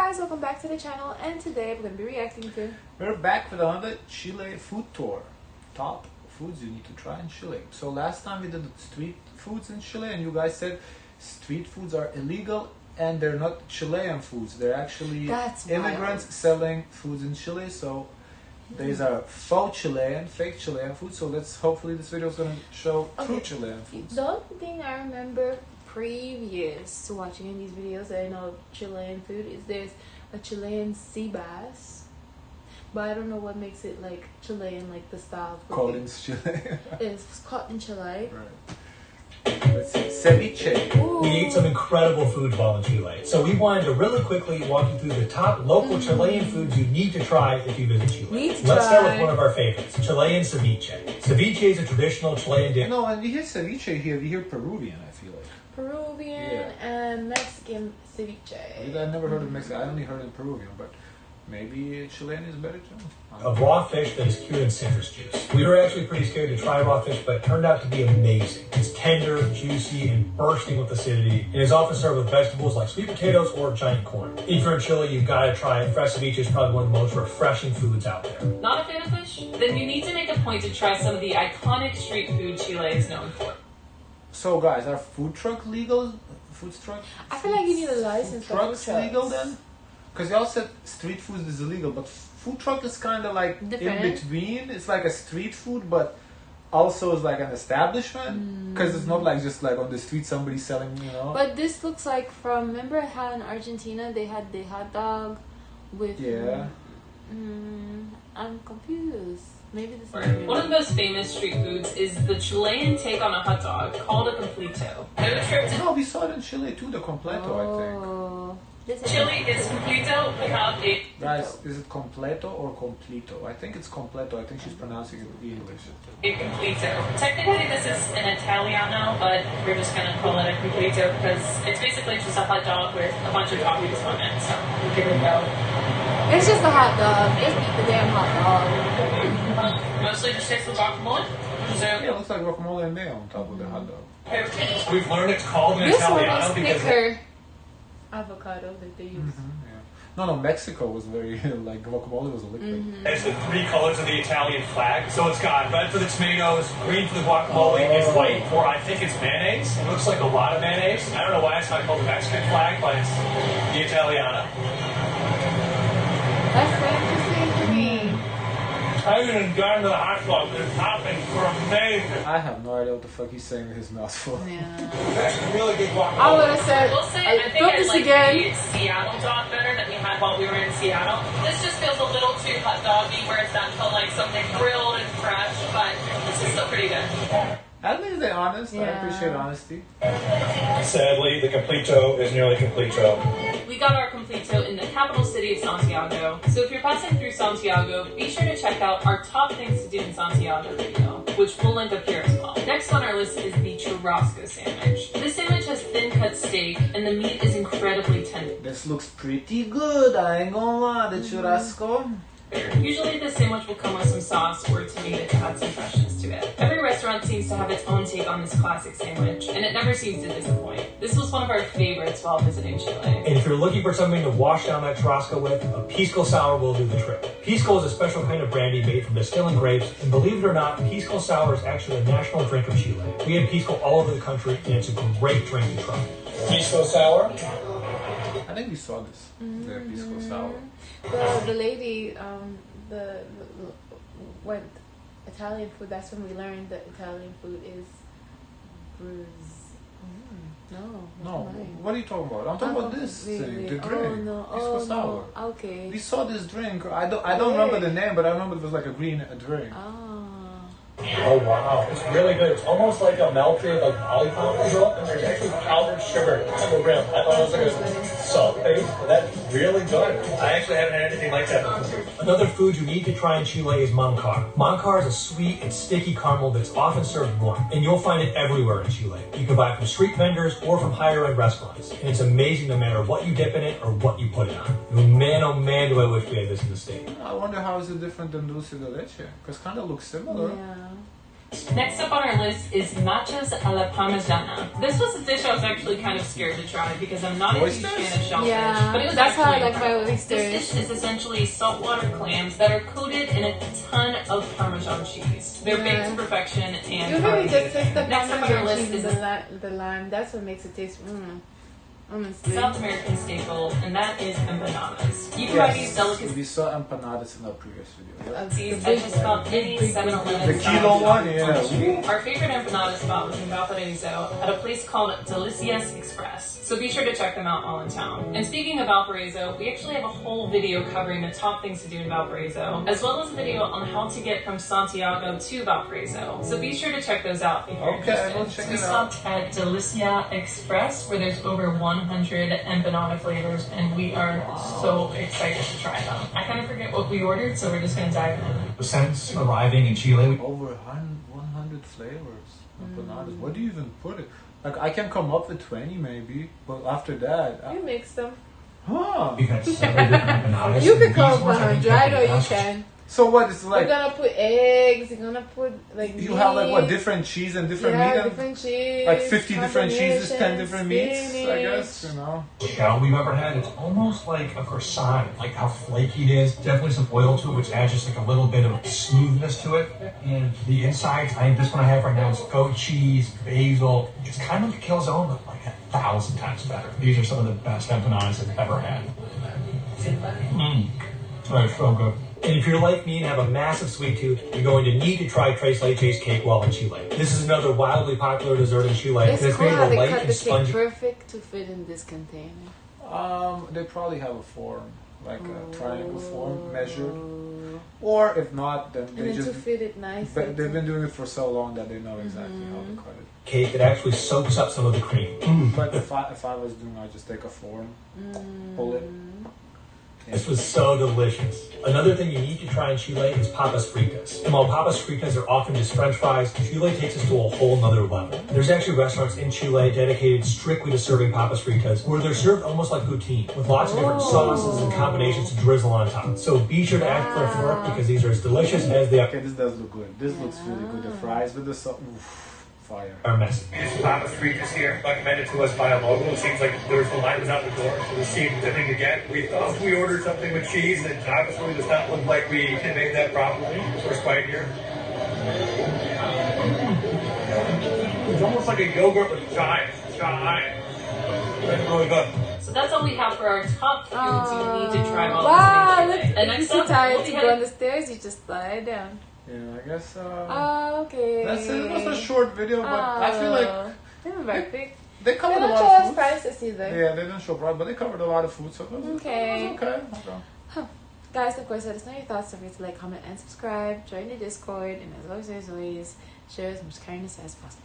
guys, welcome back to the channel, and today we're going to be reacting to... We're back with another Chile Food Tour. Top foods you need to try in Chile. So last time we did street foods in Chile and you guys said street foods are illegal and they're not Chilean foods. They're actually immigrants selling foods in Chile. So these are faux Chilean, fake Chilean food. So hopefully this video is going to show true Chilean foods. The only thing I remember previous to watching in these videos that I know Chilean food is there's a Chilean sea bass, but I don't know what makes it like Chilean, like the style of cooking. Caught in Chile. It's caught in Chile. Right. Let's see. Ceviche. Ooh. We ate some incredible foods while in Chile, so we wanted to really quickly walk you through the top local Chilean foods you need to try if you visit Chile. Let's start with one of our favorites, Chilean ceviche. Ceviche is a traditional Chilean dish. No, and we hear ceviche here, we hear Peruvian, I feel like. Peruvian and Mexican ceviche. I never heard of Mexican. I only heard of Peruvian, but maybe Chilean is better too. A raw fish that is cured in citrus juice. We were actually pretty scared to try raw fish, but it turned out to be amazing. It's tender, juicy, and bursting with acidity, and is often served with vegetables like sweet potatoes or giant corn. If you're in Chile, you've got to try it. Fresh ceviche is probably one of the most refreshing foods out there. Not a fan of fish? Then you need to make a point to try some of the iconic street food Chile is known for. So guys, are food truck legal? Food truck? I feel like you need a license for trucks food trucks. legal then? Because y'all said street food is illegal, but food truck is kind of like different. In between. It's like a street food, but also is like an establishment. Because it's not like just like on the street somebody selling, you know. But this looks like from, remember how in Argentina they had the hot dog with... Yeah. I'm confused. Maybe this is one of the most famous street foods is the Chilean take on a hot dog called a completo. No trip to No, we saw it in Chile too, the completo, I think. Chile is completo without a... Guys, is it completo or completo? I think it's completo. I think she's pronouncing it in English. A completo. Technically this is an Italiano, but we're just going to call it a completo because it's basically just a hot dog with a bunch of toppings on it. So here we go. It's just a hot dog. Just eat the damn hot dog. Mostly just tastes with guacamole. So Yeah, it looks like guacamole and mayo on top of the hot dog. We've learned it's called an This one Italiano is because thicker avocado that they use. Yeah. No, Mexico was very, like, guacamole was a liquid. it's the three colors of the Italian flag. So it's got red for the tomatoes, green for the guacamole, and white for, I think it's mayonnaise. It looks like a lot of mayonnaise. I don't know why it's not called the Mexican flag, but it's the Italiana. That's so interesting to me. I haven't gotten to the hot dog. The toppings were amazing. I have no idea what the fuck he's saying with his mouth full. Yeah. That's really good guacamole. I would have said, we'll say, I think I this like again. the Seattle dog better that we had while we were in Seattle. This just feels a little too hot doggy, where it's not felt like something grilled and fresh, but this is still pretty good. At least they're honest. I Yeah. appreciate honesty. Sadly, the completo is nearly completo. We got our completo in the capital city of Santiago. So if you're passing through Santiago, be sure to check out our top things to do in Santiago video, which we'll link up here as well. Next on our list is the Churrasco sandwich. This sandwich has thin cut steak and the meat is incredibly tender. This looks pretty good. I ain't gonna lie. The churrasco. Usually this sandwich will come with some sauce or tomato to add some freshness to it. Every restaurant seems to have its own take on this classic sandwich, and it never seems to disappoint. This was one of our favorites while visiting Chile. And if you're looking for something to wash down that Churrasco with, a pisco sour will do the trick. Pisco is a special kind of brandy made from distilling grapes, and believe it or not, pisco sour is actually the national drink of Chile. We have pisco all over the country, and it's a great drink to try. Pisco sour? I think we saw this. The pisco sour. The lady, went Italian food. That's when we learned that Italian food is No, what are you talking about? I'm talking about this thing, the drink. Pisco sour. No. Okay. We saw this drink. I don't remember the name, but I remember it was like a green drink. Oh wow, it's really good. It's almost like a melted like lollipop result, and there's actually powdered sugar on the rim. I thought it was like a salt base, but that's really good. I actually haven't had anything like that before. Another food you need to try in Chile is mancar. Mancar is a sweet and sticky caramel that's often served warm, and you'll find it everywhere in Chile. You can buy it from street vendors or from higher-end restaurants, and it's amazing no matter what you dip in it or what you put it on. Oh man, do I wish we had this in the state. I wonder how is it different than dulce de leche? Because kind of looks similar. Yeah. Next up on our list is machas a la parmigiana. This was a dish I was actually kind of scared to try because I'm not a huge Oysters? fan of shellfish. Yeah, but it was that's how I actually like my incredible. oysters. This dish is essentially saltwater clams that are coated in a ton of Parmesan cheese. They're baked to perfection and You really just taste the next up on our list is the lime. That's what makes it taste. South American staple, and that is empanadas. You can buy these delicacies. We saw empanadas in our previous video. Yeah? At just about any 7-Eleven. The kilo one, yeah. Our favorite empanada spot was in Valparaiso at a place called Delicias Express. So be sure to check them out while in town. And speaking of Valparaiso, we actually have a whole video covering the top things to do in Valparaiso, as well as a video on how to get from Santiago to Valparaiso. So be sure to check those out if you're interested. We'll check We it out. stopped at Delicia Express, where there's over 100 empanada flavors, and we are so excited to try them. I kind of forget what we ordered, so we're just going to dive in. Since arriving in Chile, Over 100 flavors. Empanadas. Where do you even put it? Like, I can come up with 20 maybe, but after that... You mix them. Huh. we've had several different empanadas. You can come These up ones, I think, 100. I know are the you best. can. So what, it's You're like... gonna put eggs. You're gonna put like You meat. have like what, different cheese and different meat? And, different cheese. like 50 different cheeses, 10 different meats, I spinach. guess, you know? Shell we've ever had. It's almost like a croissant, like how flaky it is. Definitely some oil to it, which adds just like a little bit of smoothness to it. And the insides, I think this one I have right now is goat cheese, basil. It's kind of like a calzone, but like 1,000 times better. These are some of the best empanadas I've ever had. They're so good. And if you're like me and have a massive sweet tooth, you're going to need to try Tres Leches cake while in Chile. This is another wildly popular dessert in Chile. It's It's cool made how of a they light cut and the cake spongy. perfect to fit in this container. They probably have a form, like a triangle form measured. Or if not, then And they then just... to fit it nice. But they've been doing it for so long that they know exactly how to cut it. Cake that actually soaks up some of the cream. But if I was doing, I'd just take a form, pull it. This was so delicious. Another thing you need to try in Chile is papas fritas. And while papas fritas are often just French fries, Chile takes us to a whole nother level. There's actually restaurants in Chile dedicated strictly to serving papas fritas, where they're served almost like poutine, with lots of different sauces and combinations to drizzle on top. So be sure to ask for it because these are as delicious as they Okay, this does look good. This looks really good. The fries with the sauce, fire. are messy. It's Papas Fritas here, recommended to us by a local. It seems like the line was out the door, so this seemed the thing to get. We thought we ordered something with cheese, and obviously does not look like we can make that properly. First bite here. It's almost like a yogurt with chives. That's really good. So that's all we have for our top foods you need to try while Wow, visiting Chile. look, And if next you're up, tired we'll to be go heading on the stairs, you just slide down. Yeah, I guess. Okay. That's it. It was a short video, but I feel like perfect. they They covered a don't lot show of us food. prices either. Yeah, they didn't show price, but they covered a lot of food, so it was Okay. It was okay. Guys, of course, let us know your thoughts. Don't forget to like, comment, and subscribe. Join the Discord, and as always, share as much kindness as possible.